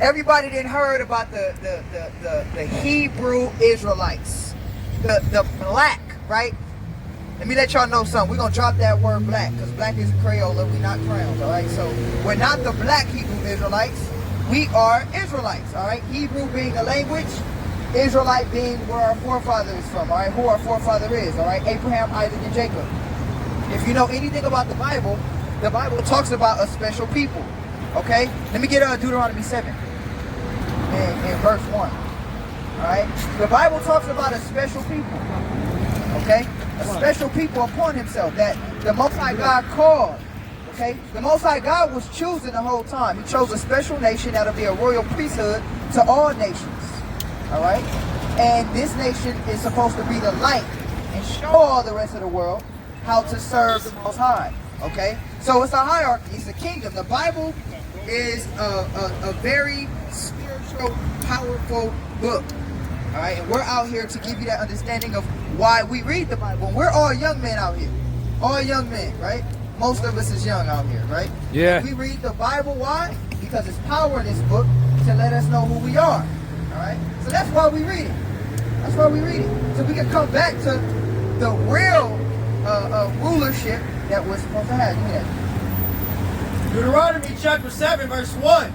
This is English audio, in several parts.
everybody didn't heard about the Hebrew Israelites, the black, right? Let me let y'all know something. We're gonna drop that word black, because black is a Crayola, we're not crayons, all right? So we're not the black Hebrew Israelites, we are Israelites, all right? Hebrew being a language, Israelite being where our forefather is from, all right? Who our forefather is, all right? Abraham, Isaac, and Jacob. If you know anything about the Bible talks about a special people, okay? Let me get Deuteronomy 7 in verse 1, all right? The Bible talks about a special people, okay? A special people upon himself that the Most High God called, okay? The Most High God was choosing the whole time. He chose a special nation that'll be a royal priesthood to all nations, all right? And this nation is supposed to be the light and show all the rest of the world how to serve the Most High, okay? So it's a hierarchy, it's a kingdom. The Bible is a very spiritual, powerful book, all right? And we're out here to give you that understanding of why we read the Bible. We're all young men out here, all young men, right? Most of us is young out here, right? Yeah. We read the Bible, why? Because it's power in this book to let us know who we are, all right? So that's why we read it. That's why we read it. So we can come back to the real rulership that we're supposed to have. Deuteronomy chapter 7 verse 1.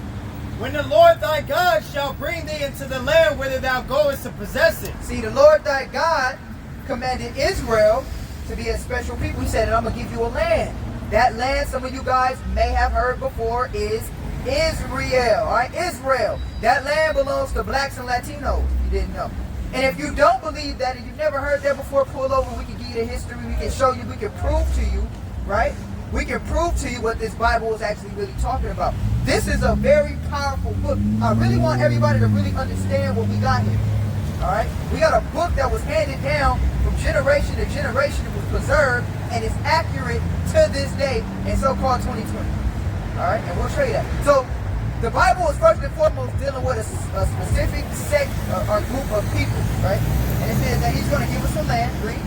When the Lord thy God shall bring thee into the land whither thou goest to possess it. See, the Lord thy God commanded Israel to be a special people. He said, I'm going to give you a land. That land, some of you guys may have heard before, is Israel. All right, Israel. That land belongs to blacks and Latinos. You didn't know. And if you don't believe that and you've never heard that before, pull over. We can give you the history. We can show you. We can prove to you, right? We can prove to you what this Bible is actually really talking about. This is a very powerful book. I really want everybody to really understand what we got here. All right? We got a book that was handed down from generation to generation. It was preserved and it's accurate to this day in so-called 2020. All right? And we'll show you that. So the Bible is first and foremost dealing with a specific sect or group of people, right? And it says that he's going to give us a land, read.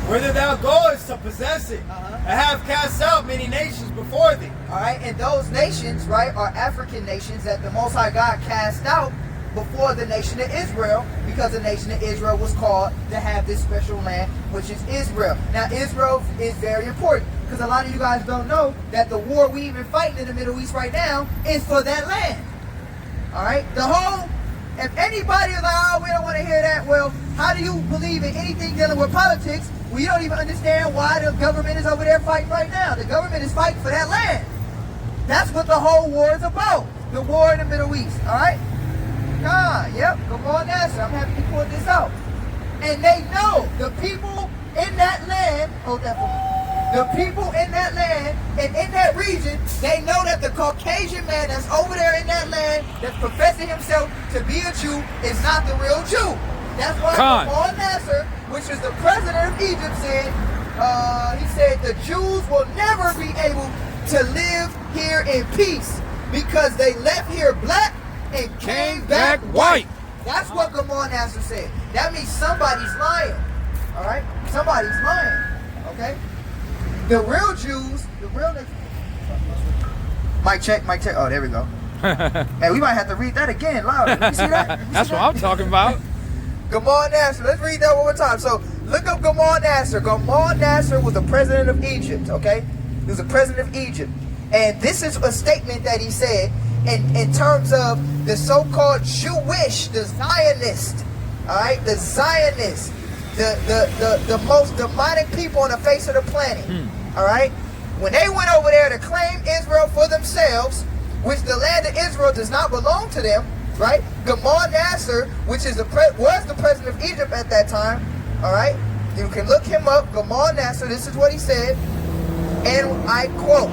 Whither thou goest to possess it, and have cast out many nations before thee. All right, and those nations, right, are African nations that the Most High God cast out before the nation of Israel, because the nation of Israel was called to have this special land, which is Israel. Now, Israel is very important, because a lot of you guys don't know that the war we even fighting in the Middle East right now is for that land. All right, if anybody is like, oh, we don't want to hear that, well, how do you believe in anything dealing with politics? We don't even understand why the government is over there fighting right now. The government is fighting for that land. That's what the whole war is about. The war in the Middle East, all right? God, yep, come on, NASA. I'm happy to pull this out. And they know the people in that land, hold that for me. The people in that land and in that region, they know that the Caucasian man that's over there in that land that's professing himself to be a Jew is not the real Jew. That's why Paul Nasser, which is the president of Egypt, said, he said the Jews will never be able to live here in peace because they left here black and came back white. That's what Gamal Nasser said. That means somebody's lying. All right? Somebody's lying. Okay? The real Jews, the real... Mic check, mic check. Oh, there we go. Hey, we might have to read that again louder. You see that? That's what I'm talking about. Gamal Nasser. Let's read that one more time. So, look up Gamal Nasser. Gamal Nasser was the president of Egypt, okay? He was the president of Egypt. And this is a statement that he said in terms of the so-called Jewish, the Zionist, all right? The Zionists, the most demonic people on the face of the planet, all right? When they went over there to claim Israel for themselves, which the land of Israel does not belong to them, right? Gamal Nasser, which is was the president of Egypt at that time, all right? You can look him up, Gamal Nasser. This is what he said, and I quote,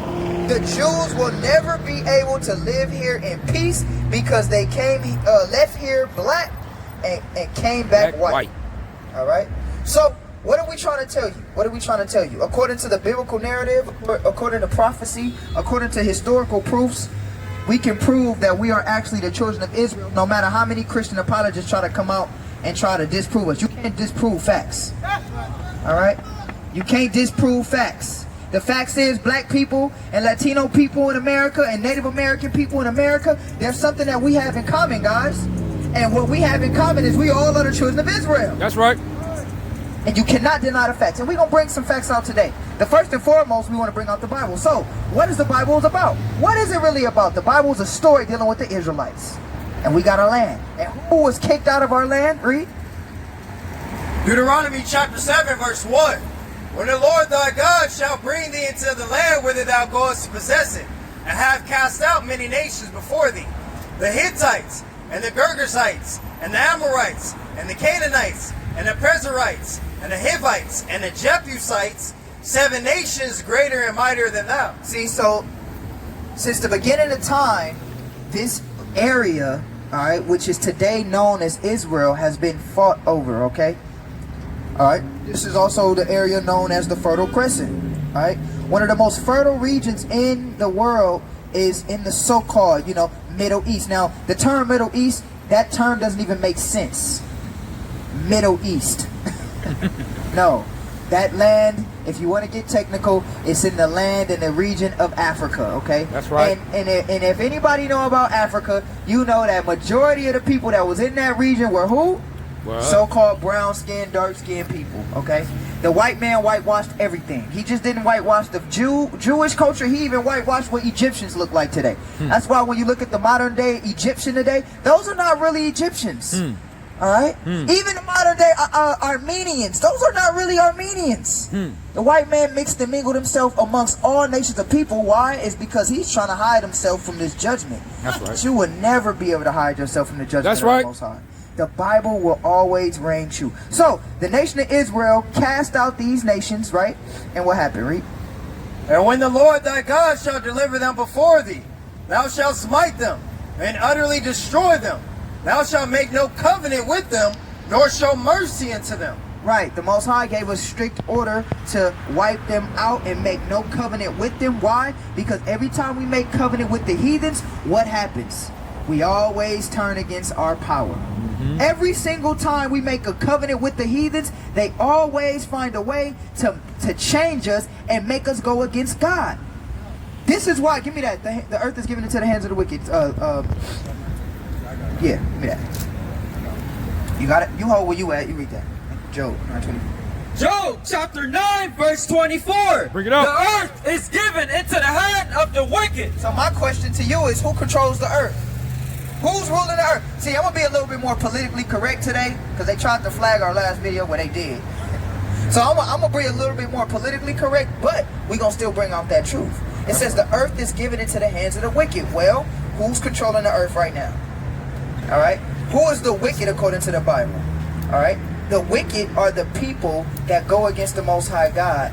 "The Jews will never be able to live here in peace because they left here black and came back white." All right? So, what are we trying to tell you? What are we trying to tell you? According to the biblical narrative, according to prophecy, according to historical proofs, we can prove that we are actually the children of Israel, no matter how many Christian apologists try to come out and try to disprove us. You can't disprove facts. All right? You can't disprove facts. The fact is, black people and Latino people in America and Native American people in America, there's something that we have in common, guys. And what we have in common is we all are the children of Israel. That's right. And you cannot deny the facts. And we're going to bring some facts out today. The first and foremost, we want to bring out the Bible. So, what is the Bible about? What is it really about? The Bible is a story dealing with the Israelites. And we got a land. And who was kicked out of our land? Read. Deuteronomy chapter 7 verse 1. When the Lord thy God shall bring thee into the land whither thou goest to possess it, and have cast out many nations before thee, the Hittites, and the Girgashites, and the Amorites, and the Canaanites, and the Perizzites, and the Hivites, and the Jebusites, 7 nations greater and mightier than thou. See, so since the beginning of time, this area, all right, which is today known as Israel, has been fought over, okay? All right, this is also the area known as the Fertile Crescent, all right? One of the most fertile regions in the world is in the so-called, Middle East. Now, the term Middle East, that term doesn't even make sense. Middle East. No, that land, if you want to get technical, it's in the land in the region of Africa, okay? That's right. And if anybody know about Africa, you know that majority of the people that was in that region were who? Well, So-called brown-skinned, dark-skinned people, okay? The white man whitewashed everything. He just didn't whitewash the Jewish culture. He even whitewashed what Egyptians look like today. That's why when you look at the modern-day Egyptian today, those are not really Egyptians. All right? Even the modern-day Armenians, those are not really Armenians. The white man mixed and mingled himself amongst all nations of people. Why? It's because he's trying to hide himself from this judgment. That's right. But you will never be able to hide yourself from the judgment That's of right. the Most High. The Bible will always reign true. So, the nation of Israel cast out these nations, right? And what happened, Read? And when the Lord thy God shall deliver them before thee, thou shalt smite them, and utterly destroy them. Thou shalt make no covenant with them, nor show mercy unto them. Right, the Most High gave us strict order to wipe them out and make no covenant with them. Why? Because every time we make covenant with the heathens, what happens? We always turn against our power. Every single time we make a covenant with the heathens, they always find a way to change us and make us go against God. This is why, give me that, the earth is given into the hands of the wicked. Yeah, give me that. You got it? You hold where you at, you read that. Job 9:24. Job chapter 9 verse 24. Bring it up. The earth is given into the hand of the wicked. So my question to you is, who controls the earth? Who's ruling the earth? See, I'm going to be a little bit more politically correct today, because they tried to flag our last video where they did. So I'm going to be a little bit more politically correct, but we're going to still bring out that truth. It says the earth is given into the hands of the wicked. Well, who's controlling the earth right now? All right? Who is the wicked according to the Bible? All right? The wicked are the people that go against the Most High God,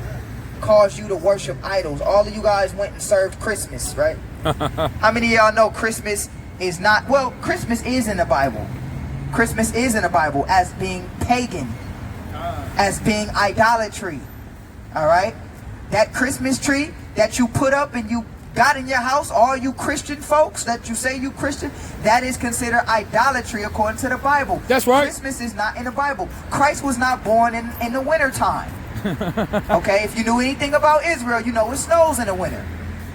cause you to worship idols. All of you guys went and served Christmas, right? How many of y'all know Christmas is not, well, Christmas is in the Bible. Christmas is in the Bible as being pagan, as being idolatry. All right? That Christmas tree that you put up and you got in your house, all you Christian folks that you say you Christian, that is considered idolatry according to the Bible. That's right. Christmas is not in the Bible. Christ was not born in the winter time. Okay, if you knew anything about Israel, you know it snows in the winter.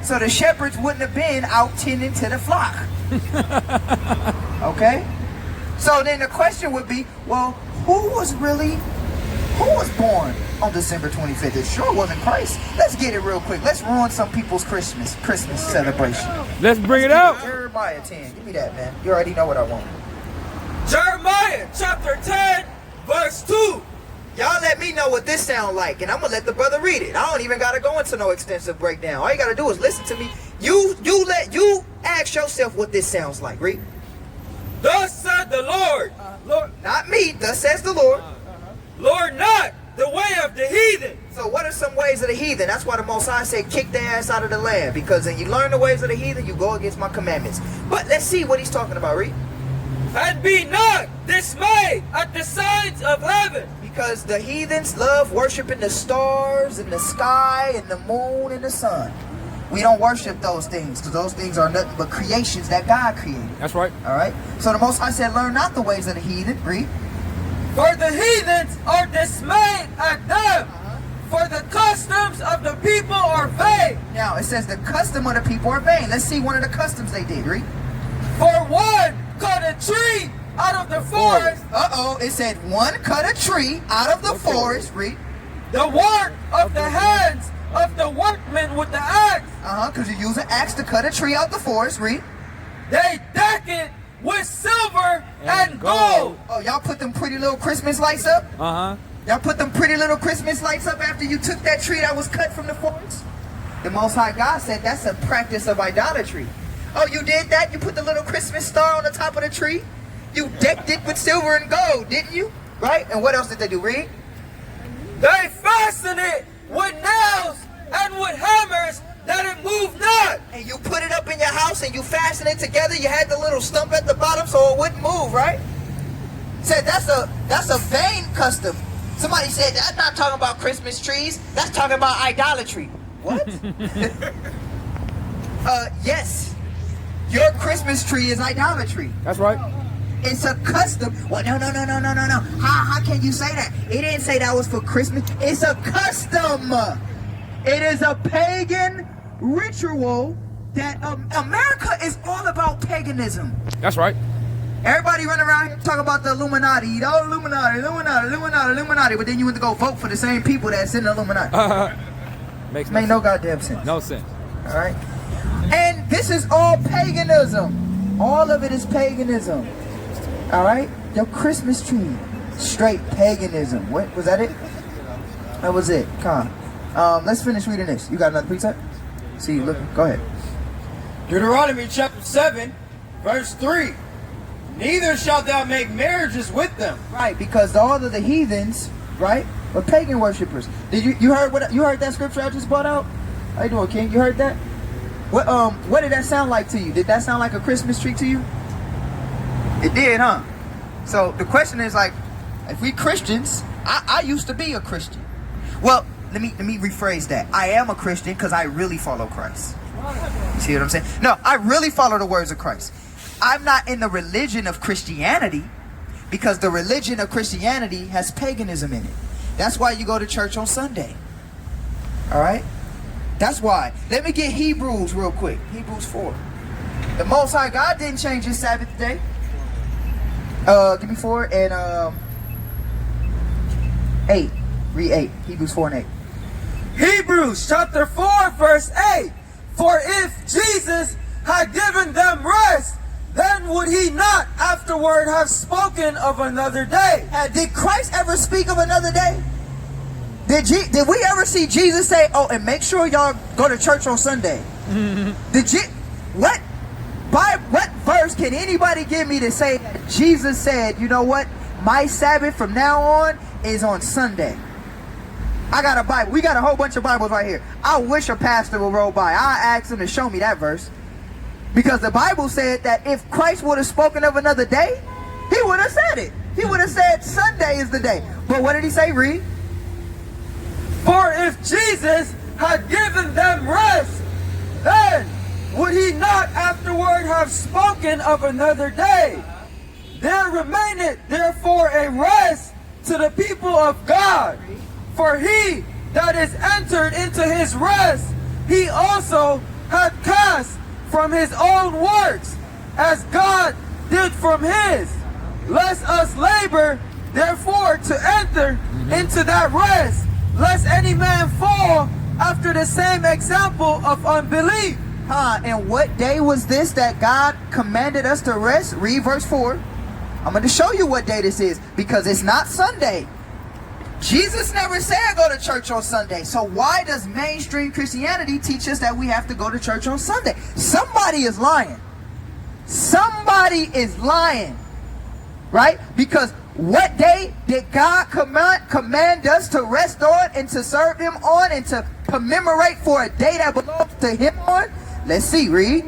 So the shepherds wouldn't have been out tending to the flock. Okay? So then the question would be, well, who was born on December 25th? It sure wasn't Christ. Let's get it real quick. Let's ruin some people's Christmas celebration. Let's bring it out. Jeremiah 10. Give me that, man. You already know what I want. Jeremiah chapter 10 verse 2. Y'all let me know what this sound like, and I'm gonna let the brother read it. I don't even gotta go into no extensive breakdown. All you gotta do is listen to me. You ask yourself what this sounds like. Read. Thus said the Lord. Lord, Not me. Thus says the Lord. Lord, not the way of the heathen. So what are some ways of the heathen? That's why the Most High said kick their ass out of the land, because when you learn the ways of the heathen, you go against my commandments. But let's see what he's talking about. Read. And be not dismayed at the signs of heaven. Because the heathens love worshiping the stars and the sky and the moon and the sun. We don't worship those things, because those things are nothing but creations that God created. That's right. All right? So the Most High said, learn not the ways of the heathen. Read. For the heathens are dismayed at them. For the customs of the people are vain. Now, it says the custom of the people are vain. Let's see one of the customs they did. Read. For one cut a tree out of the forest. Uh-oh. It said one cut a tree out of the forest. Read. The work of the hands of the workmen with the axe. Because you use an axe to cut a tree out the forest. Read. They deck it with silver and gold. Oh, y'all put them pretty little Christmas lights up? Y'all put them pretty little Christmas lights up after you took that tree that was cut from the forest? The Most High God said that's a practice of idolatry. Oh, you did that? You put the little Christmas star on the top of the tree? You decked it with silver and gold, didn't you? Right? And what else did they do? Read. They fasten it with nails and with hammers that it move not. And you put it up in your house and you fasten it together. You had the little stump at the bottom so it wouldn't move, right? Said that's a vain custom. Somebody said that's not talking about Christmas trees. That's talking about idolatry. What? Yes. Your Christmas tree is idolatry. That's right. It's a custom. Well, no. How can you say that? It didn't say that was for Christmas. It's a custom. It is a pagan ritual that America is all about paganism. That's right. Everybody run around here talking about the Illuminati. Oh, Illuminati. But then you went to go vote for the same people that's in the Illuminati. Makes Make no goddamn sense. no sense. All right. And this is all paganism. All of it is paganism. All right. Your Christmas tree, straight paganism. What was that? It? That was it. Come on. Let's finish reading this. You got another precept? See you looking. Go ahead. Deuteronomy chapter 7, verse 3. Neither shalt thou make marriages with them. Right, because all of the heathens, right, were pagan worshippers. Did you heard what you heard that scripture I just brought out? How you doing, King? You heard that? What did that sound like to you? Did that sound like a Christmas tree to you? It did, huh? So the question is like, if we Christians, I used to be a Christian. Well, let me rephrase that. I am a Christian because I really follow Christ. You see what I'm saying? No, I really follow the words of Christ. I'm not in the religion of Christianity because the religion of Christianity has paganism in it. That's why you go to church on Sunday. All right? That's why. Let me get Hebrews real quick. Hebrews 4. The Most High God didn't change his Sabbath day. Give me 4 and 8. Read 8. Hebrews 4 and 8. Hebrews chapter 4 verse 8. For if Jesus had given them rest, then would he not afterward have spoken of another day? Did Christ ever speak of another day? Did we ever see Jesus say, oh, and make sure y'all go to church on Sunday? What verse can anybody give me to say that Jesus said, you know what? My Sabbath from now on is on Sunday. I got a Bible. We got a whole bunch of Bibles right here. I wish a pastor would roll by. I asked him to show me that verse. Because the Bible said that if Christ would have spoken of another day, he would have said it. He would have said Sunday is the day. But what did he say? Read. For if Jesus had given them rest, then would he not afterward have spoken of another day? There remaineth therefore a rest to the people of God. For he that is entered into his rest, he also hath cast from his own works, as God did from his. Lest us labor, therefore, to enter into that rest, lest any man fall after the same example of unbelief. And what day was this that God commanded us to rest? Read verse 4. I'm going to show you what day this is, because it's not Sunday. Jesus never said go to church on Sunday. So why does mainstream Christianity teach us that we have to go to church on Sunday? Somebody is lying. Somebody is lying. Right? Because what day did God command us to rest on and to serve him on and to commemorate for a day that belongs to him on? Let's see, read.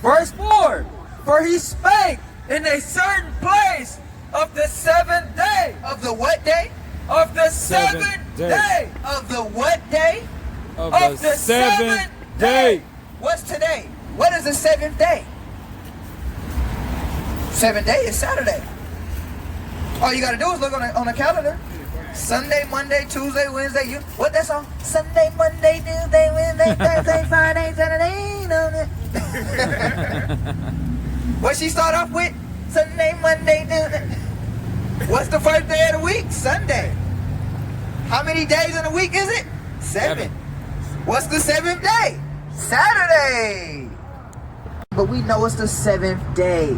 Verse 4. For he spake in a certain place of the seventh day. Of the what day? Of the seventh day. Of the what day? Of the seventh day. What's today? What is the seventh day? Seventh day is Saturday. All you got to do is look on the calendar. Sunday, Monday, Tuesday, Wednesday. You what that song? Sunday, Monday, Tuesday, Wednesday, Thursday, Friday, Saturday. What she start off with? Sunday, Monday, Tuesday. What's the first day of the week? Sunday. How many days in a week is it? 7. What's the 7th day? Saturday. But we know it's the 7th day.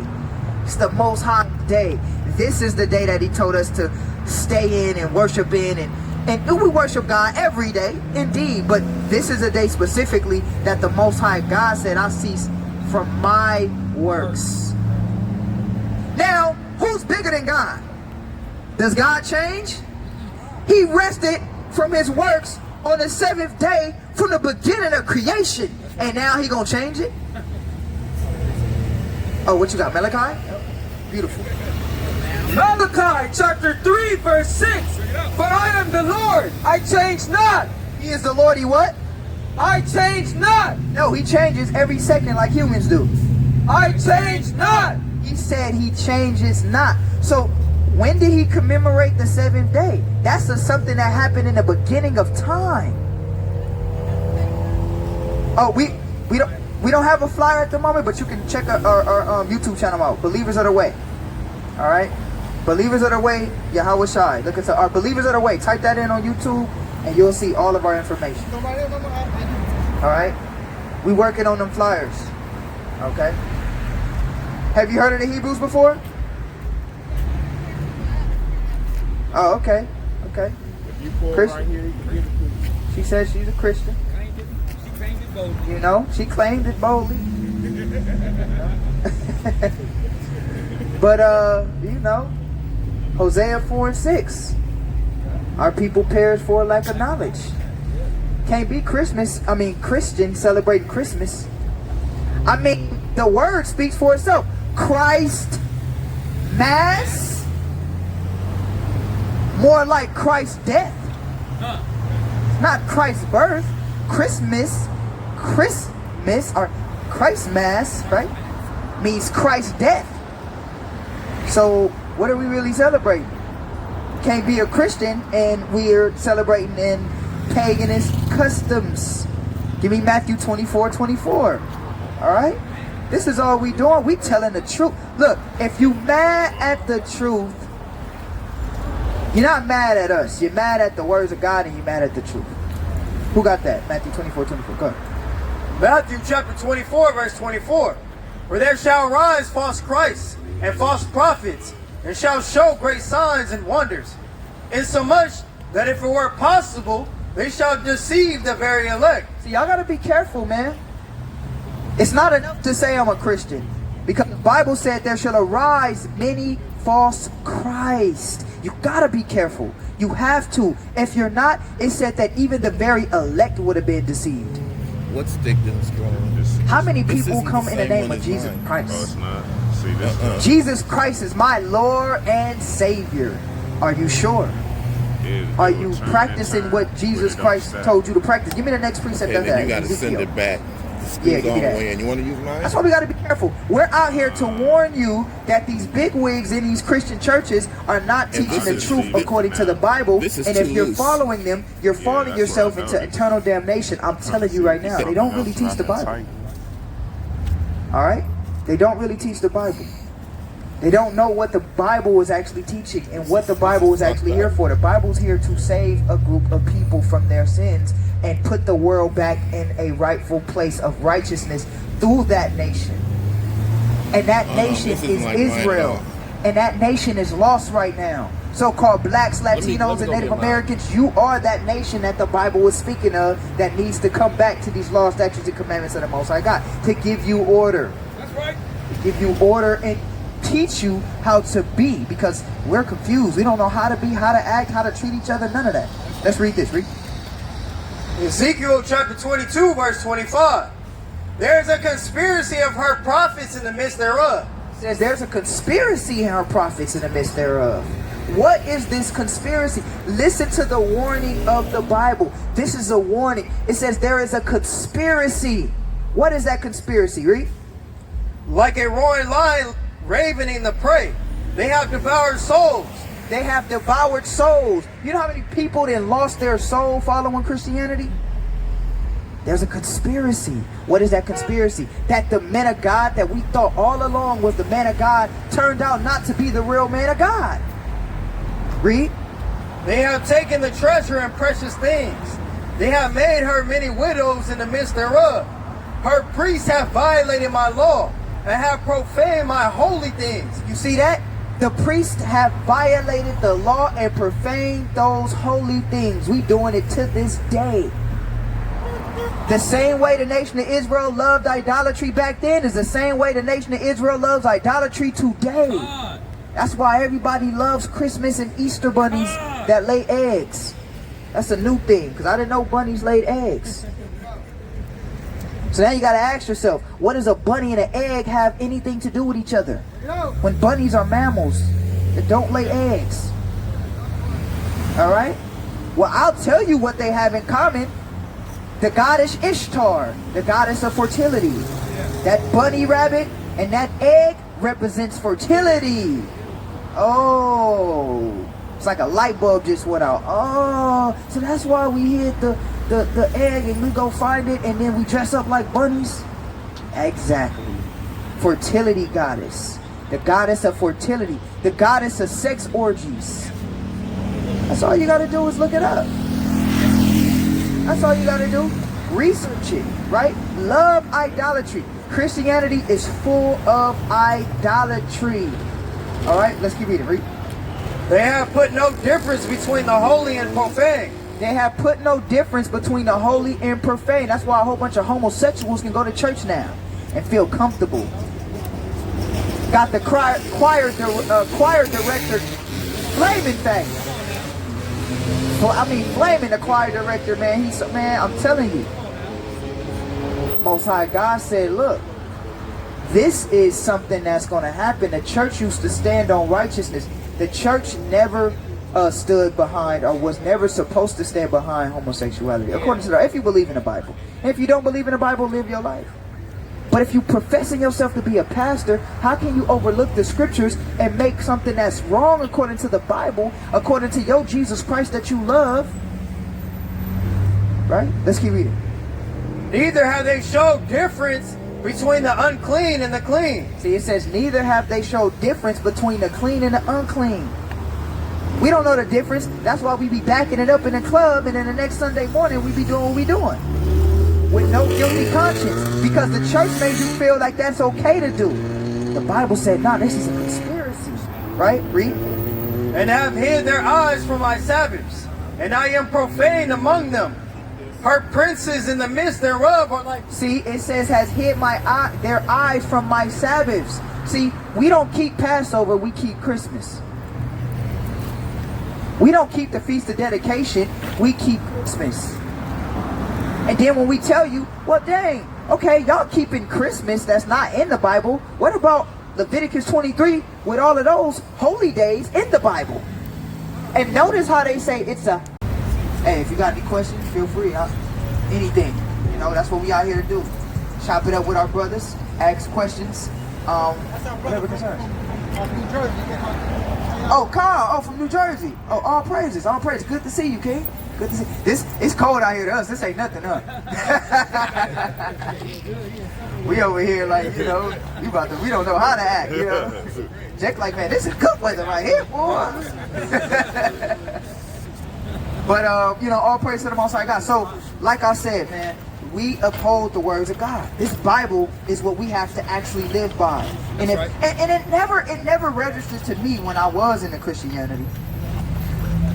It's the most high day. This is the day that he told us to stay in and worship in, and we worship God every day, indeed, but this is a day specifically that the Most High God said, "I'll cease from my works." Now, who's bigger than God? Does God change? He rested from his works on the 7th day from the beginning of creation, and now he gonna change it? Oh, what you got, Malachi? Beautiful. Malachi chapter 3 verse 6. For I am the Lord, I change not. He is the Lord, he what? I change not. No, he changes every second like humans do. I change not. He said he changes not. So when did he commemorate the 7th day? That's something that happened in the beginning of time. Oh, we don't have a flyer at the moment, but you can check our YouTube channel out. Believers of the Way. All right. Believers of the Way, Yahweh Shai. Look at our Believers of the Way. Type that in on YouTube, and you'll see all of our information. All right. We working on them flyers. Okay. Have you heard of the Hebrews before? Oh, okay. Okay. Christian. She says she's a Christian. She claimed it boldly. You know, she claimed it boldly. But you know, Hosea 4:6. Our people perish for a lack of knowledge. Can't be Christian celebrating Christmas. I mean, the word speaks for itself. Christ Mass. More like Christ's death. Not Christ's birth. Christmas, or Christ Mass, right? Means Christ's death. So what are we really celebrating? Can't be a Christian and we're celebrating in paganist customs. Give me Matthew 24:24. All right? This is all we doing. We telling the truth. Look, if you mad at the truth, you're not mad at us. You're mad at the words of God and you're mad at the truth. Who got that? Matthew 24:24. Go ahead. Matthew chapter 24, verse 24. For there shall rise false Christs and false prophets, and shall show great signs and wonders, insomuch that if it were possible, they shall deceive the very elect. See, y'all gotta be careful, man. It's not enough to say I'm a Christian, because the Bible said there shall arise many false Christs. You gotta be careful. You have to. If you're not, it said that even the very elect would have been deceived. What stick does strong? How many people come in the name of Jesus Christ? Oh, it's not. See, this Jesus Christ is my Lord and Savior. Are you sure? Are you practicing what Jesus Christ told you to practice? Give me the next precept. And of then that. you got to send it back. Yeah, give me that. And you want to use mine? That's why we got to be careful. We're out here to warn you that these big wigs in these Christian churches are not teaching the truth according to the Bible. And if you're following them, you're falling yourself into eternal damnation. I'm telling you right now, they don't really teach the Bible. All right? They don't really teach the Bible. They don't know what the Bible was actually teaching and what the Bible was actually here for. The Bible's here to save a group of people from their sins and put the world back in a rightful place of righteousness through that nation. And that nation is Israel. And that nation is lost right now. So-called blacks, Latinos, and Native Americans, you are that nation that the Bible was speaking of that needs to come back to these laws, statutes, and commandments of the Most High God to give you order. That's right. To give you order and teach you how to be, because we're confused. We don't know how to be, how to act, how to treat each other, none of that. Let's read this. Read. Ezekiel chapter 22, verse 25. There is a conspiracy of her prophets in the midst thereof. It says there's a conspiracy in her prophets in the midst thereof. What is this conspiracy? Listen to the warning of the Bible. This is a warning. It says there is a conspiracy. What is that conspiracy? Read. Like a roaring lion ravening the prey, they have devoured souls, They have devoured souls. You know how many people then lost their soul following Christianity? There's a conspiracy. What is that conspiracy? That the man of God that we thought all along was the man of God turned out not to be the real man of God. Read. They have taken the treasure and precious things. They have made her many widows in the midst thereof. Her priests have violated my law and have profaned my holy things. You see that? The priests have violated the law and profaned those holy things. We doing it to this day. The same way the nation of Israel loved idolatry back then is the same way the nation of Israel loves idolatry today. That's why everybody loves Christmas and Easter bunnies that lay eggs. That's a new thing, because I didn't know bunnies laid eggs. So now you got to ask yourself, what does a bunny and an egg have anything to do with each other? When bunnies are mammals that don't lay eggs. All right? Well, I'll tell you what they have in common. The goddess Ishtar, the goddess of fertility. That bunny rabbit and that egg represents fertility. Oh, it's like a light bulb just went out. Oh, so that's why we hid the egg and we go find it and then we dress up like bunnies? Exactly. Fertility goddess. The goddess of fertility. The goddess of sex orgies. That's all you got to do is look it up. That's all you got to do. Research it, right? Love idolatry. Christianity is full of idolatry. All right, let's keep reading. Read. They have put no difference between the holy and profane. They have put no difference between the holy and profane. That's why a whole bunch of homosexuals can go to church now and feel comfortable. Got the choir director flaming things. Well, I mean, flaming the choir director, man. Man, I'm telling you. Most High God said, look, this is something that's going to happen. The church used to stand on righteousness. The church never stood behind or was never supposed to stand behind homosexuality. According to if you believe in the Bible. And if you don't believe in the Bible, live your life. But if you professing yourself to be a pastor, how can you overlook the scriptures and make something that's wrong according to the Bible, according to your Jesus Christ that you love? Right? Let's keep reading. Neither have they showed difference between the unclean and the clean. See, it says, neither have they showed difference between the clean and the unclean. We don't know the difference. That's why we be backing it up in the club, and then the next Sunday morning we be doing what we doing. With no guilty conscience. Because the church made you feel like that's okay to do. The Bible said, no, this is a conspiracy. Right? Read. And have hid their eyes from my Sabbaths. And I am profane among them. Her princes in the midst thereof are like... See, it says, has hid their eyes from my Sabbaths. See, we don't keep Passover, we keep Christmas. We don't keep the Feast of Dedication, we keep Christmas. And then when we tell you, well, dang, okay, y'all keeping Christmas that's not in the Bible. What about Leviticus 23 with all of those holy days in the Bible? And notice how they say it's a... Hey, if you got any questions, feel free. Anything. You know, that's what we out here to do. Chop it up with our brothers. Ask questions. Whatever concerns. New Jersey. Oh, Carl. Oh, from New Jersey. Oh, all praises. All praises. Good to see you, King. Good to see you. It's cold out here to us. This ain't nothing, huh? We over here like, you know, we don't know how to act, you know. Jack like, man, this is good weather right here, boy. But, you know, all praise to the Most High God. So, like I said, man, we uphold the words of God. This Bible is what we have to actually live by. And it never registered to me when I was in the Christianity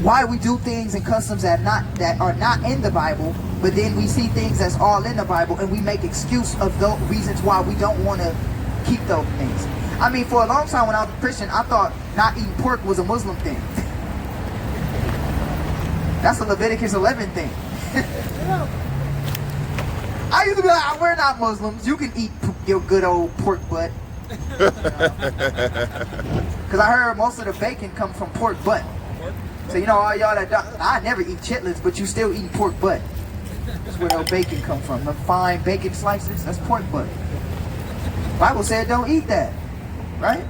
why we do things and customs that are not in the Bible, but then we see things that's all in the Bible and we make excuse of those reasons why we don't want to keep those things. I mean, for a long time when I was a Christian, I thought not eating pork was a Muslim thing. That's a Leviticus 11 thing. I used to be like, we're not Muslims. You can eat your good old pork butt. Because I heard most of the bacon come from pork butt. So, you know, all y'all that I never eat chitlins, but you still eat pork butt. That's where the bacon come from. The fine bacon slices, that's pork butt. Bible said don't eat that. Right?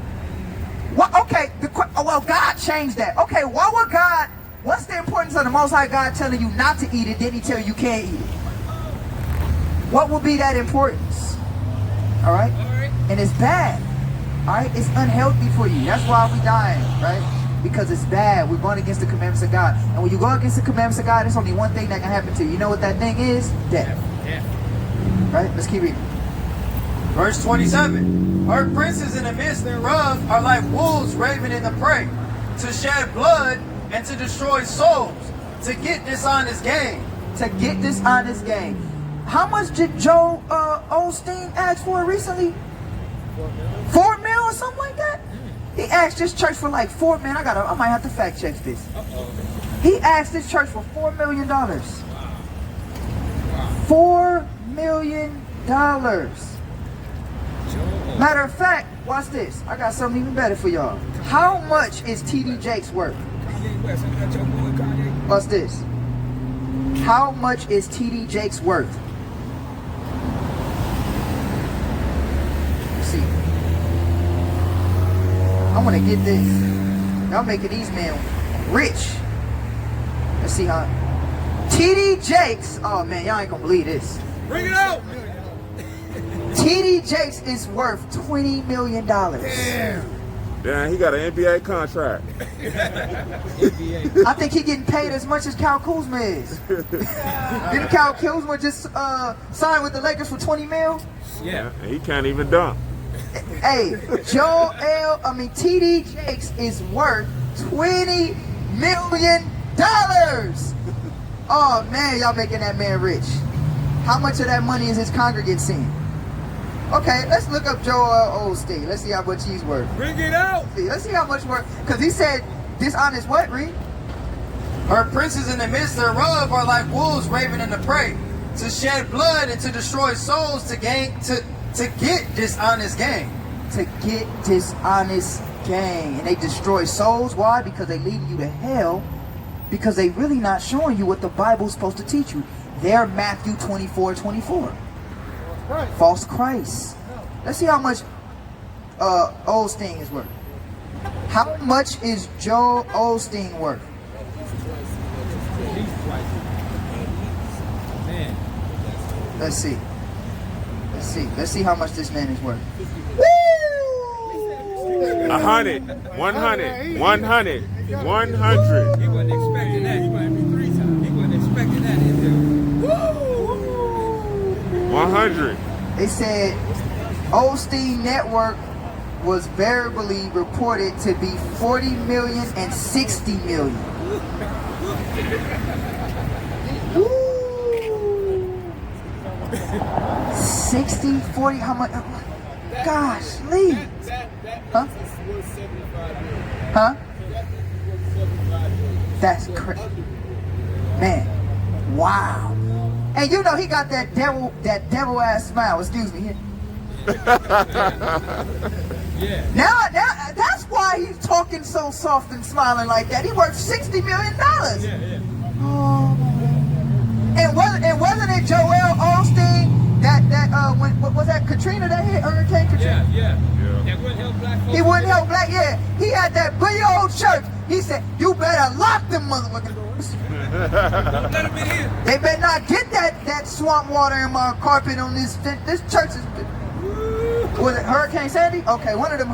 Well, okay. Well, well, God changed that. Okay, what's the importance of the Most High God telling you not to eat it, then he tell you can't eat it? What would be that importance? All right? And it's bad. All right? It's unhealthy for you. That's why we dying, right? Because it's bad. We're going against the commandments of God. And when you go against the commandments of God, there's only one thing that can happen to you. You know what that thing is? Death. Right? Let's keep reading. Verse 27. Her princes in the midst thereof are like wolves raving in the prey, to shed blood and to destroy souls, to get dishonest gain. To get dishonest gain. How much did Joe Osteen ask for recently? 4 mil or something like that? He asked this church for like 4 million. I might have to fact check this. He asked this church for $4 million. $4 million. Matter of fact, watch this. I got something even better for y'all. How much is TD Jakes worth? Watch this. How much is TD Jakes worth? Let's see. I want to get this. Y'all making these men rich. Let's see how. TD Jakes. Oh man, y'all ain't gonna believe this. Bring it out. TD Jakes is worth $20 million. Damn. Damn, he got an NBA contract. I think he getting paid as much as Cal Kuzma is. Didn't Cal Kuzma just sign with the Lakers for $20 million? Yeah. And he can't even dunk. Hey, TD Jakes is worth $20 million. Oh man, y'all making that man rich. How much of that money is his congregants seeing? Okay, let's look up Joel Osteen. Let's see how much he's worth. Bring it out. Let's see how much worth. Because he said dishonest what, Reed? Her princes in the midst thereof are like wolves raving in the prey, to shed blood and to destroy souls, to get dishonest gain. To get dishonest gain. And they destroy souls. Why? Because they lead you to hell. Because they really not showing you what the Bible's supposed to teach you. They're Matthew 24:24. False Christ. Let's see how much Osteen is worth. How much is Joel Osteen worth? Man. Let's see. Let's see how much this man is worth. 100, 100, 100, 100. He wasn't expecting that. He might be 3 times. He wasn't expecting that. 100. They said Osteen Network was variably reported to be 40 million and 60 million. Woo. 60, 40, how much? Gosh, Lee. Huh? Huh? That's crazy. Man, wow. And you know he got that devil ass smile. Excuse me. Yeah. Now that's why he's talking so soft and smiling like that. He worth $60 million. Yeah. Oh. And wasn't it Joel Osteen that when what was that Katrina that hit Hurricane Katrina? Yeah. That wouldn't help black folks. He wouldn't help black. Yeah. He had that big old church. He said, "You better lock them motherfuckers." Don't let him in here. They better not get that swamp water in my carpet on this church. Was it Hurricane Sandy? Okay, one of them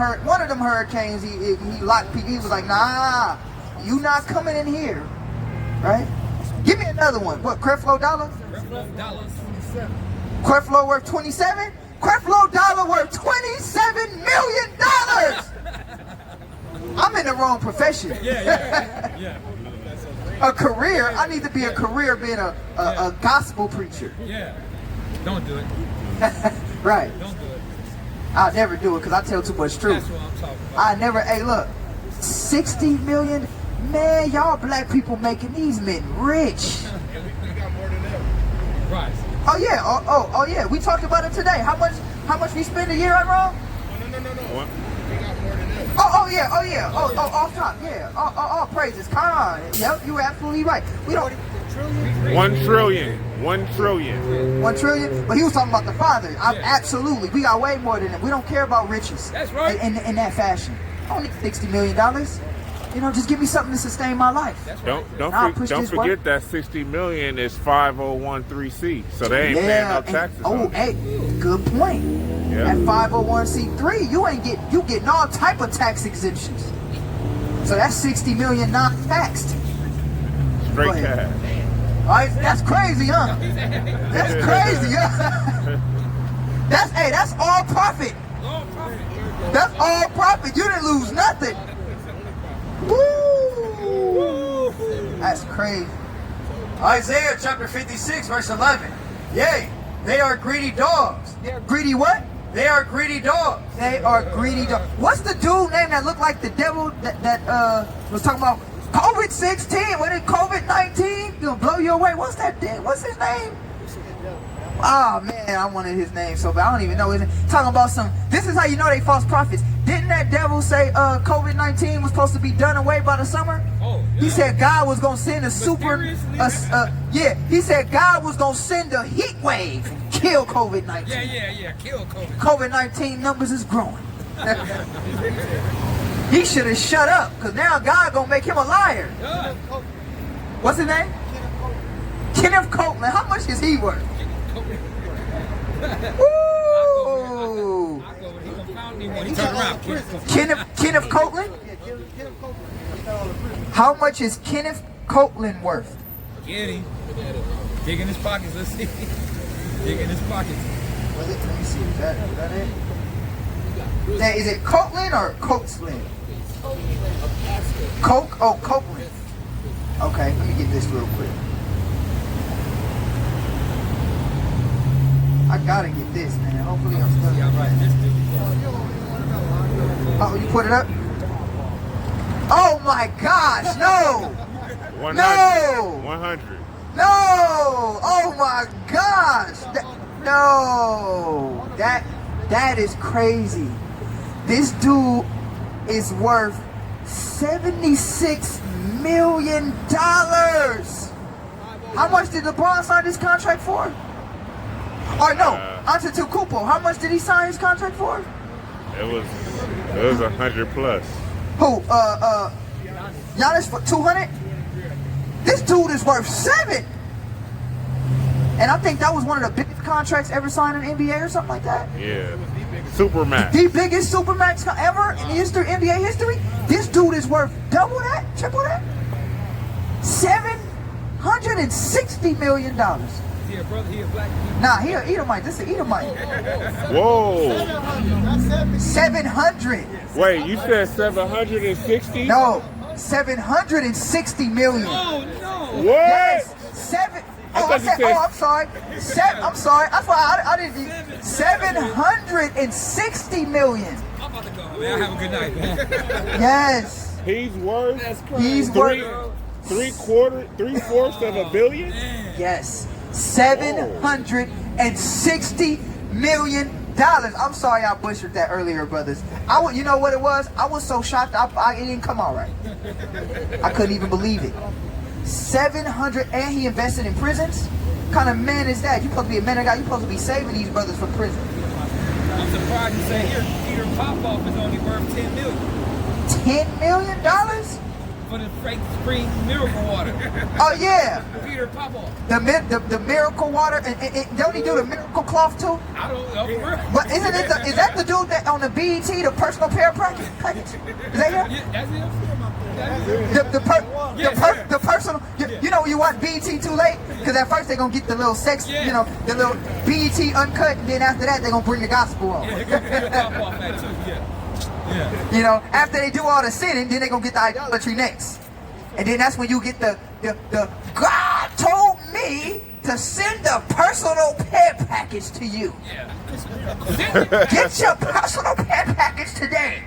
hurricanes. He locked people. He was like, "Nah, you not coming in here." Right? Give me another one. What? Creflo Dollar? Creflo worth 27? Creflo Dollar worth $27 million. I'm in the wrong profession. Yeah. A career. I need to be a career being a gospel preacher. Yeah. Don't do it. Right. Don't do it. I'll never do it because I tell too much truth. That's what I'm talking about. I never. Hey, look, 60 million. Man, y'all black people making these men rich. Right. Oh yeah. Oh yeah. We talked about it today. How much we spend a year on wrong? What? Oh yeah. Off top. Yeah. All praises. Come on. Yep. You were absolutely right. We don't. 1 trillion. 1 trillion. 1 trillion, but he was talking about the Father. Absolutely, we got way more than that. We don't care about riches. That's right. In that fashion, I don't need $60 million. You know, just give me something to sustain my life. Don't I'll push don't this forget work. that 60 million is 5013C, so they ain't paying no taxes. Oh, on it. hey, good point. Yeah. At 501c3, you getting all type of tax exemptions. So that's 60 million non-taxed. Straight Go ahead. cash. All right, that's crazy, huh? That's crazy, huh? That's all profit. That's all profit. You didn't lose nothing. Woo! That's crazy. Isaiah chapter 56, verse 11. Yea, they are greedy dogs. They're greedy what? They are greedy dogs. They are greedy dogs. What's the dude name that looked like the devil that was talking about COVID-16? What is COVID-19? Gonna blow you away. What's that thing? What's his name? Oh man, I wanted his name so bad. I don't even know his name. Talking about this is how you know they false prophets. Didn't that devil say COVID-19 was supposed to be done away by the summer? Oh, yeah. He said God was gonna send he said God was gonna send a heat wave and kill COVID-19. Yeah. Kill COVID. COVID-19 numbers is growing. He should have shut up, because now God gonna make him a liar. What's his name? Kenneth Copeland. How much is he worth? Woo! Kenneth Copeland? How much is Kenneth Copeland worth? Get him. Dig in his pockets. Let's see. Dig in his pockets. Let me see. Is that it? Is it Copeland or Copeland? Copeland. Okay, let me get this real quick. I gotta get this, man. Hopefully I'm stuck. Yeah, right. This dude. Oh, you put it up? Oh my gosh, no! 100. No! 100. No! Oh my gosh! No! That is crazy. This dude is worth $76 million. How much did LeBron sign this contract for? Or no, Antetokounmpo. How much did he sign his contract for? It was 100 plus. Who? Giannis for 200? This dude is worth 7. And I think that was one of the biggest contracts ever signed in the NBA or something like that. Yeah. Supermax. The biggest supermax ever in the history, NBA history. This dude is worth double that, triple that. $760 million. He a brother, he a black. Nah, he an Edomite. This is an Edomite. Whoa. 700. Wait, you said 760? No, 760 million. Oh no! What? Yes, 7. I Oh, thought you said- I'm sorry. I'm sorry. That's why I didn't. 760 million. I'm about to go, man. Have a good night, man. Yes. He's worth He's worth. 3/4 of a billion? Yes. $760 million. I'm sorry I butchered that earlier, brothers. You know what it was? I was so shocked it didn't come out right. I couldn't even believe it. 700, and he invested in prisons? What kind of man is that? You supposed to be a man of God. You supposed to be saving these brothers from prison. I'm surprised you say here Peter Popoff is only worth $10 million $10 million? for the fake spring miracle water. Oh yeah, Peter Popoff. the miracle water, and don't he do the miracle cloth too? I don't know. For real. But is that the dude that on the BET, the personal care package? Is that him? Yeah, that's him. The personal, you know when you watch BET too late, because at first they're gonna get the little sex, you know, the little BET uncut, and then after that they're gonna bring the gospel on. Yeah, they got Peter Popoff that too. Yeah. You know, after they do all the sinning, then they're gonna get the idolatry next. And then that's when you get the God told me to send a personal care package to you. Yeah. Get your personal care package today.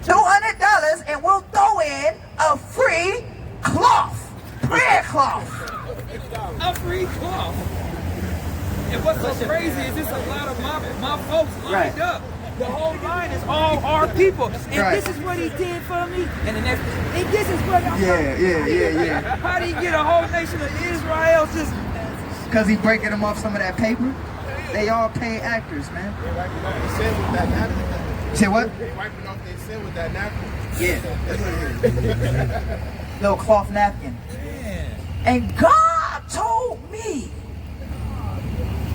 $200 and we'll throw in a free cloth. Prayer cloth. A free cloth. And what's so crazy is this a lot of my folks lined up. The whole line is all our people. And this is what he did for me. And the next, and this is what I'm Yeah. How do you get a whole nation of Israel just... Because he breaking them off some of that paper. They all pay actors, man. Say what? Wiping off their sin with that napkin. Yeah. Little cloth napkin. And God told me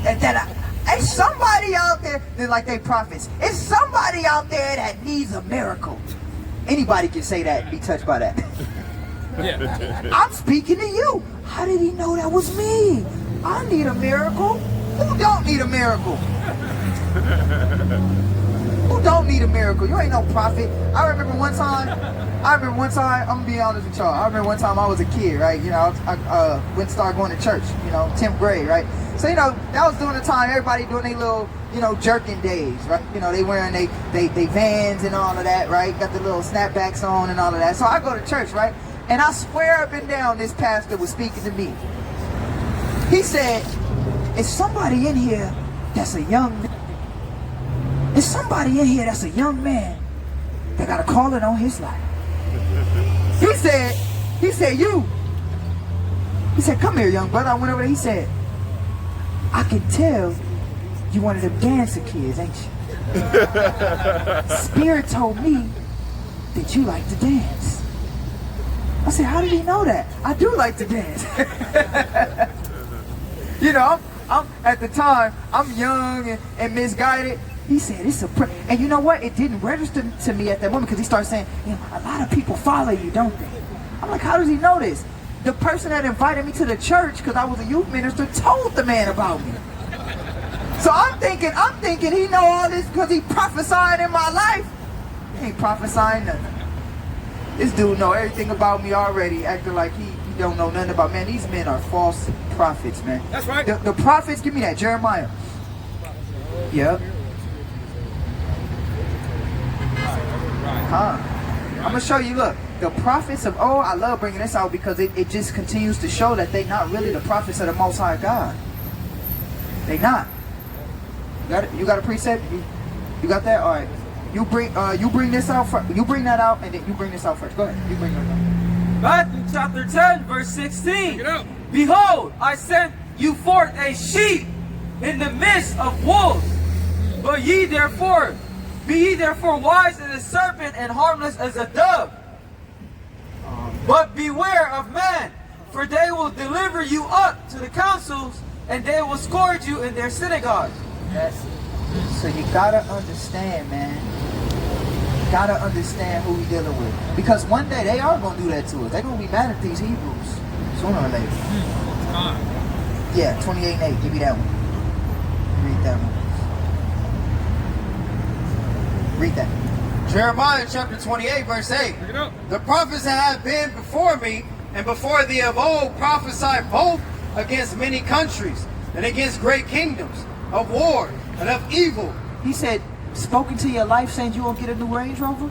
that it's somebody out there, they're like they prophets. It's somebody out there that needs a miracle. Anybody can say that and be touched by that. Yeah. I'm speaking to you. How did he know that was me? I need a miracle. Who don't need a miracle? Who don't need a miracle? You ain't no prophet. I remember one time, I'm gonna be honest with y'all. I remember one time I was a kid, right? You know, I went to start going to church, you know, 10th grade, right? So, you know, that was during the time everybody doing their little, you know, jerking days, right? You know, they wearing they Vans and all of that, right? Got the little snapbacks on and all of that. So I go to church, right? And I swear up and down this pastor was speaking to me. He said, "Is somebody in here that's a young man? Is somebody in here that's a young man that got a calling on his life?" He said, "You." He said, "Come here, young brother." I went over there. He said, "I can tell you one of them dancing kids, ain't you? Spirit told me that you like to dance." I said, "How did he know that?" I do like to dance. You know, I'm at the time, I'm young and misguided. He said, "It's a prayer." And you know what? It didn't register to me at that moment because he started saying, "You know, a lot of people follow you, don't they?" I'm like, "How does he know this?" The person that invited me to the church, because I was a youth minister, told the man about me. So I'm thinking he know all this because he prophesied in my life. He ain't prophesying nothing. This dude know everything about me already, acting like he don't know nothing about, man. These men are false prophets, man. That's right. The prophets, give me that, Jeremiah. Yep. Huh. I'm gonna show you, look, the prophets of old, I love bringing this out because it just continues to show that they not really the prophets of the Most High God. They not. You got a precept? You got that? All right. You bring this out first. You bring that out, and then you bring this out first. Go ahead. You bring that out. Matthew chapter 10, verse 16. Get up. Behold, I send you forth a sheep in the midst of wolves. But be ye therefore wise as a serpent and harmless as a dove. But beware of man, for they will deliver you up to the councils, and they will scourge you in their synagogues. So you gotta understand, man. You gotta understand who we dealing with. Because one day they are gonna do that to us. They're gonna be mad at these Hebrews sooner or later. Yeah, 28:8. Give me that one. Read that one. Read that. Jeremiah chapter 28, verse 8. Pick it up. The prophets that have been before me and before thee of old prophesied both against many countries and against great kingdoms, of war and of evil. He said, spoken to your life saying you won't get a new Range Rover?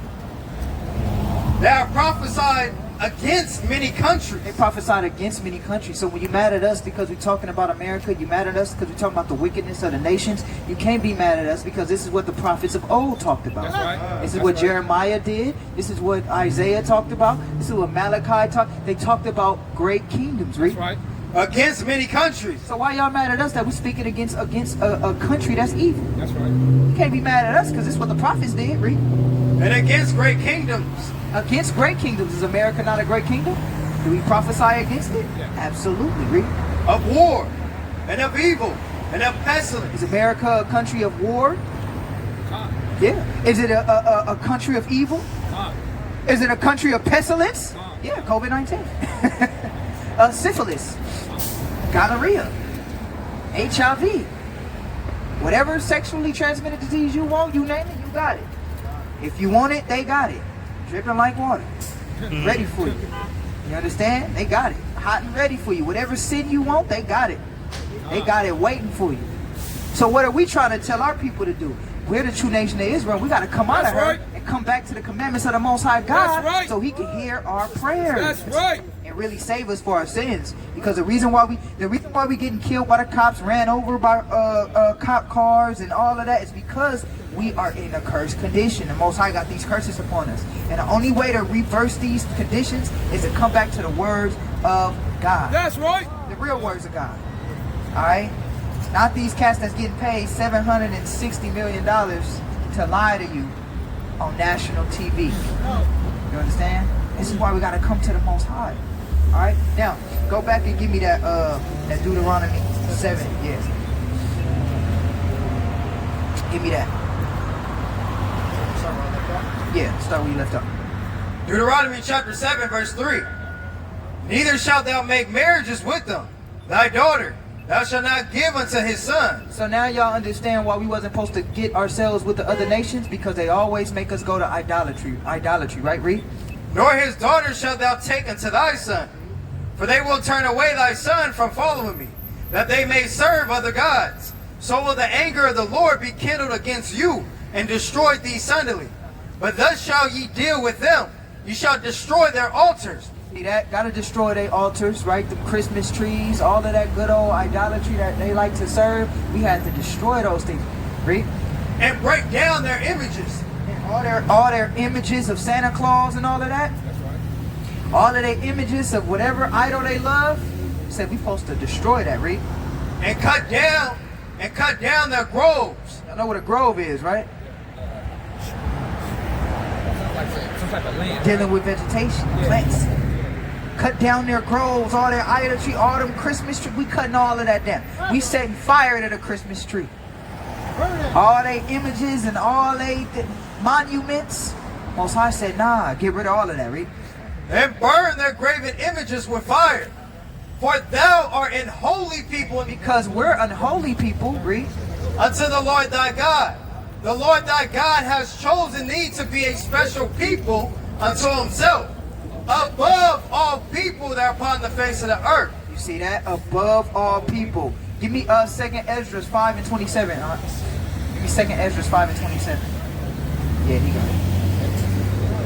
They have prophesied against many countries. They prophesied against many countries. So when you're mad at us because we're talking about America, you're mad at us because we're talking about the wickedness of the nations, you can't be mad at us because this is what the prophets of old talked about. That's right. This is what Jeremiah did. This is what Isaiah talked about. This is what Malachi talked. They talked about great kingdoms, That's right. Against many countries. So why y'all mad at us that we're speaking against a country that's evil? That's right. You can't be mad at us because this is what the prophets did, read. And against great kingdoms. Against great kingdoms. Is America not a great kingdom? Do we prophesy against it? Yeah. Absolutely, read. Of war and of evil and of pestilence. Is America a country of war? Yeah. Is it a country of evil? Is it a country of pestilence? Yeah, COVID-19. Syphilis, gonorrhea, HIV, whatever sexually transmitted disease you want, you name it, you got it. If you want it, they got it. Dripping like water. Ready for you. You understand? They got it. Hot and ready for you. Whatever sin you want, they got it. They got it waiting for you. So what are we trying to tell our people to do? We're the true nation of Israel. We got to come out of her and come back to the commandments of the Most High God so he can hear our prayers. That's right. And really save us for our sins. Because the reason why we getting killed by the cops, ran over by cop cars and all of that is because we are in a cursed condition. The Most High got these curses upon us. And the only way to reverse these conditions is to come back to the words of God. That's right. The real words of God. Alright? Not these cats that's getting paid $760 million to lie to you on national TV. You understand? This is why we gotta come to the Most High. All right. Now, go back and give me that Deuteronomy 7. Yes. Give me that. Yeah. Start where you left off. Deuteronomy chapter 7, verse 3. Neither shalt thou make marriages with them. Thy daughter thou shalt not give unto his son. So now y'all understand why we wasn't supposed to get ourselves with the other nations, because they always make us go to idolatry. Idolatry, right, Reed? Nor his daughter shalt thou take unto thy son. For they will turn away thy son from following me, that they may serve other gods. So will the anger of the Lord be kindled against you, and destroy thee suddenly. But thus shall ye deal with them. You shall destroy their altars. See that? Gotta destroy their altars, right? The Christmas trees, all of that good old idolatry that they like to serve. We had to destroy those things. Read. And break down their images. And all their images of Santa Claus and all of that. All of their images of whatever idol they love. Said we supposed to destroy that, Read. And cut down their groves. Y'all know what a grove is, right? Some type of land. Dealing with vegetation, plants. Cut down their groves, all their idolatry, all them Christmas trees. We cutting all of that down. We setting fire to the Christmas tree. All their images and all their monuments. Most High said, nah, get rid of all of that, Read. And burn their graven images with fire. For thou art an holy people. Because we're unholy people, Read. Unto the Lord thy God. The Lord thy God has chosen thee to be a special people unto himself, above all people that are upon the face of the earth. You see that? Above all people. Give me 2nd Ezra 5 and 27. Give me 2nd Ezra 5 and 27. Yeah, he got it.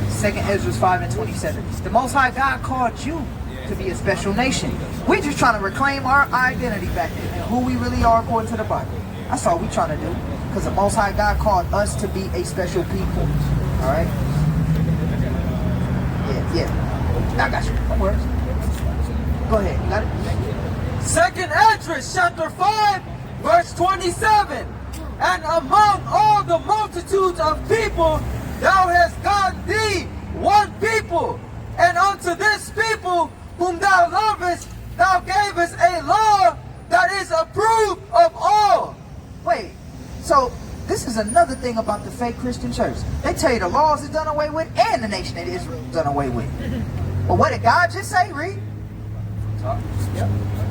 2nd Ezra 5 and 27. The Most High God called you to be a special nation. We're just trying to reclaim our identity back then and who we really are according to the Bible. That's all we're trying to do. Because the Most High God called us to be a special people. Alright? Yeah. I got you. No worries. Go ahead. You got it? 2nd Esdras chapter 5 verse 27. And among all the multitudes of people thou hast gotten thee one people, and unto this people whom thou lovest thou gavest a law that is approved of all. Wait. So, this is another thing about the fake Christian church. They tell you the laws is done away with and the nation of Israel is done away with. But what did God just say, Read?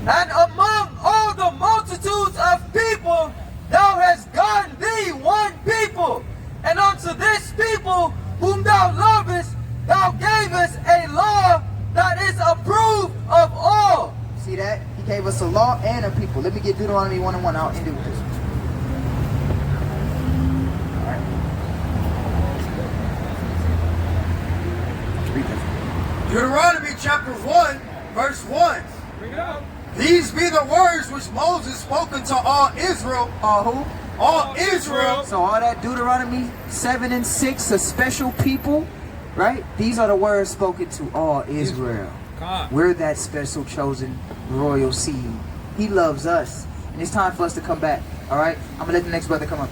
And among all the multitudes of people thou hast gotten thee one people, and unto this people whom thou lovest thou gavest a law that is approved of all. See that? He gave us a law and a people. Let me get Deuteronomy 1 and 1. I'll end it with this. Deuteronomy chapter 1, verse 1. Bring it up. These be the words which Moses spoke unto all Israel. All who? All Israel. So all that Deuteronomy 7 and 6, a special people, right? These are the words spoken to all Israel. We're that special chosen royal seed. He loves us. And it's time for us to come back. All right? I'm going to let the next brother come up.